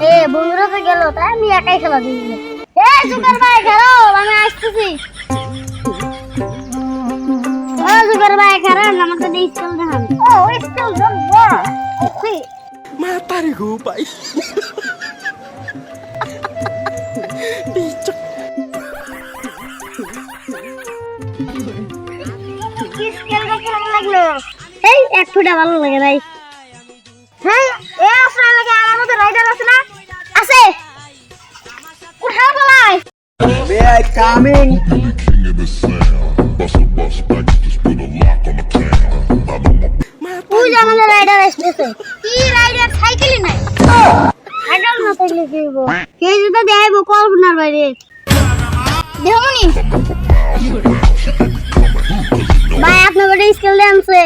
এ বন্ধুরা তো গেল, তাই আমি একাই খেলা দিই। এ জুকার ভাই খারাপ, আমি আসতেছি। ও জুকার ভাই খারাপ, আমাকে দিয়ে স্কুল দেখান। ও স্কুল জন বড় ওকে Matahari ko pa. Bichak. কি স্কুলটা কেমন লাগলো? এই এক ফুটা ভালো লাগে ভাই। হ্যাঁ এ আপনার লাগে আমার মতো রাইডার আছে না? আছে। উঠা বলাই। May I coming? King of the sound. Bust a bus back, just put a lock on the town. I know my তুই আমাদের রাইডার আসতেছে। কি রাইডার সাইকেলই নাই। সাইকেল না থাকলে কি হইব? কে যেটা দেখাইবো কল্পনার বাইরে। দেহমনি। ভাই আপনার বড় স্কিল দেনছে।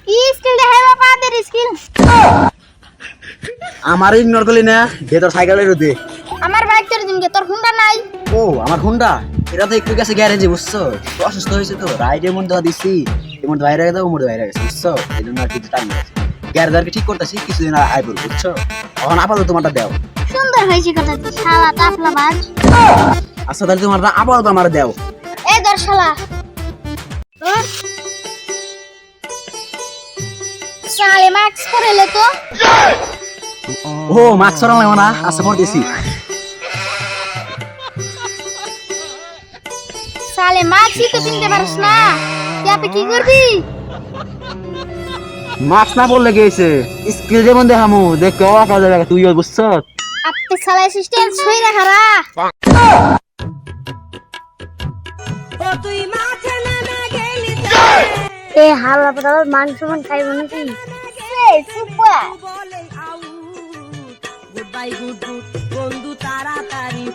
কি স্কিল দেখাইবা পাদের স্কিল? আমার ইগনোর করলি না, ভেতর সাইকেলের রোদে। আমার বাইক তোর দিনকে তোর হুন্ডা নাই। ও আমার হুন্ডা, এটা তো একটু গেছে গ্যারেজে, বুঝছো? তো অসুস্থ হয়েছে তো, রাইডের মধ্যে দিচ্ছি, এর মধ্যে বাইরে গেছে, ওর মধ্যে বাইরে গেছে, বুঝছো? এই জন্য আর কিছু টাইম লাগছে। গ্যারেজ আর কি ঠিক করতেছি, কিছুদিন আয় করবো, বুঝছো? এখন আপাতত তোমারটা দেও। সুন্দর হয়েছে কথা, শালা টাপলা বাজ। আচ্ছা তাহলে তোমারটা আপাতত আমার দেও। এই ধর শালা। শালে মাস্ক পরেলে তো। ও মাস্ক সরাল লাগবে না, আচ্ছা পড়তেছি। শালে মাস্কই তো কিনতে পারিস না, তুই আপনি কি করবি? মাস্ক না পড়লে গেছে, স্কিল যেমন দেখামু, দেখতে অবাক হয়ে যাবে তুইও, বুঝছো? আপনি শালা অ্যাসিস্ট্যান্ট ছই না খারা। এ হালা পড়া মাংস মান খাইব নাকি? এই সুপা গুডবাই গুড গুড বন্ধু তাড়াতাড়ি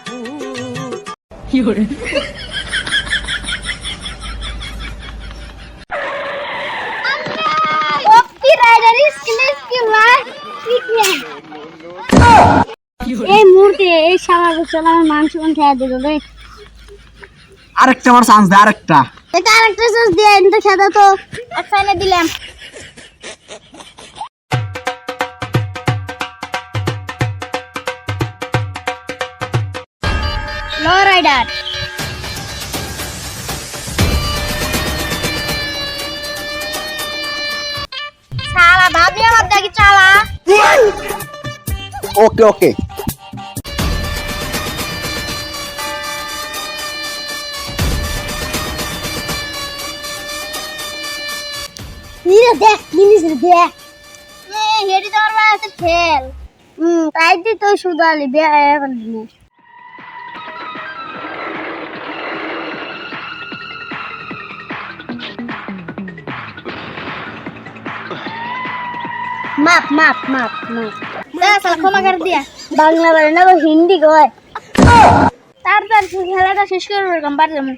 ওপি রাইডার স্কিল ভাই এই মুহূর্তে এই শালা শালা মাংস মান খাইয়া দিল রে। আরেকটা আমার চান্স দে, আরেকটা। এটা আরেকটা চান্স দিয়ে এনতে খেদা তো এক ফাইনাল দিলাম। লো রাইডার শালা ভাবি আমার দেখি চালা। ওকে ওকে। নিরে দেখ জিনিস দেখ হেডি তোমার ভাই আছে ফেল। তাই দি তো সুদালি বে এখন জিনিস মাপ মাপ মাপ মাপ সালা ক্ষমা করে দিয়া। বাংলা বলে না হিন্দি কয়। তাড়াতাড়ি খেলাটা শেষ করে এরকম বাড়ি যাবো।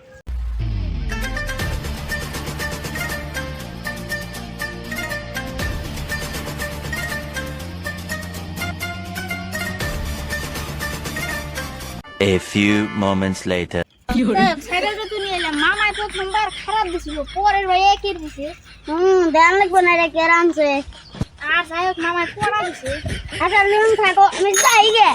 A few moments later. সাইকেলটা তো নিয়ে এলাম, মামায় প্রথমবার খারাপ দিছিল, পরের ভাই একই দিছে। ধ্যান লাগবে না রে কেরামছে। আর যাই হোক মামায় পড়া দিছে। আচ্ছা নিয়ম থাকো, আমি যাই গে।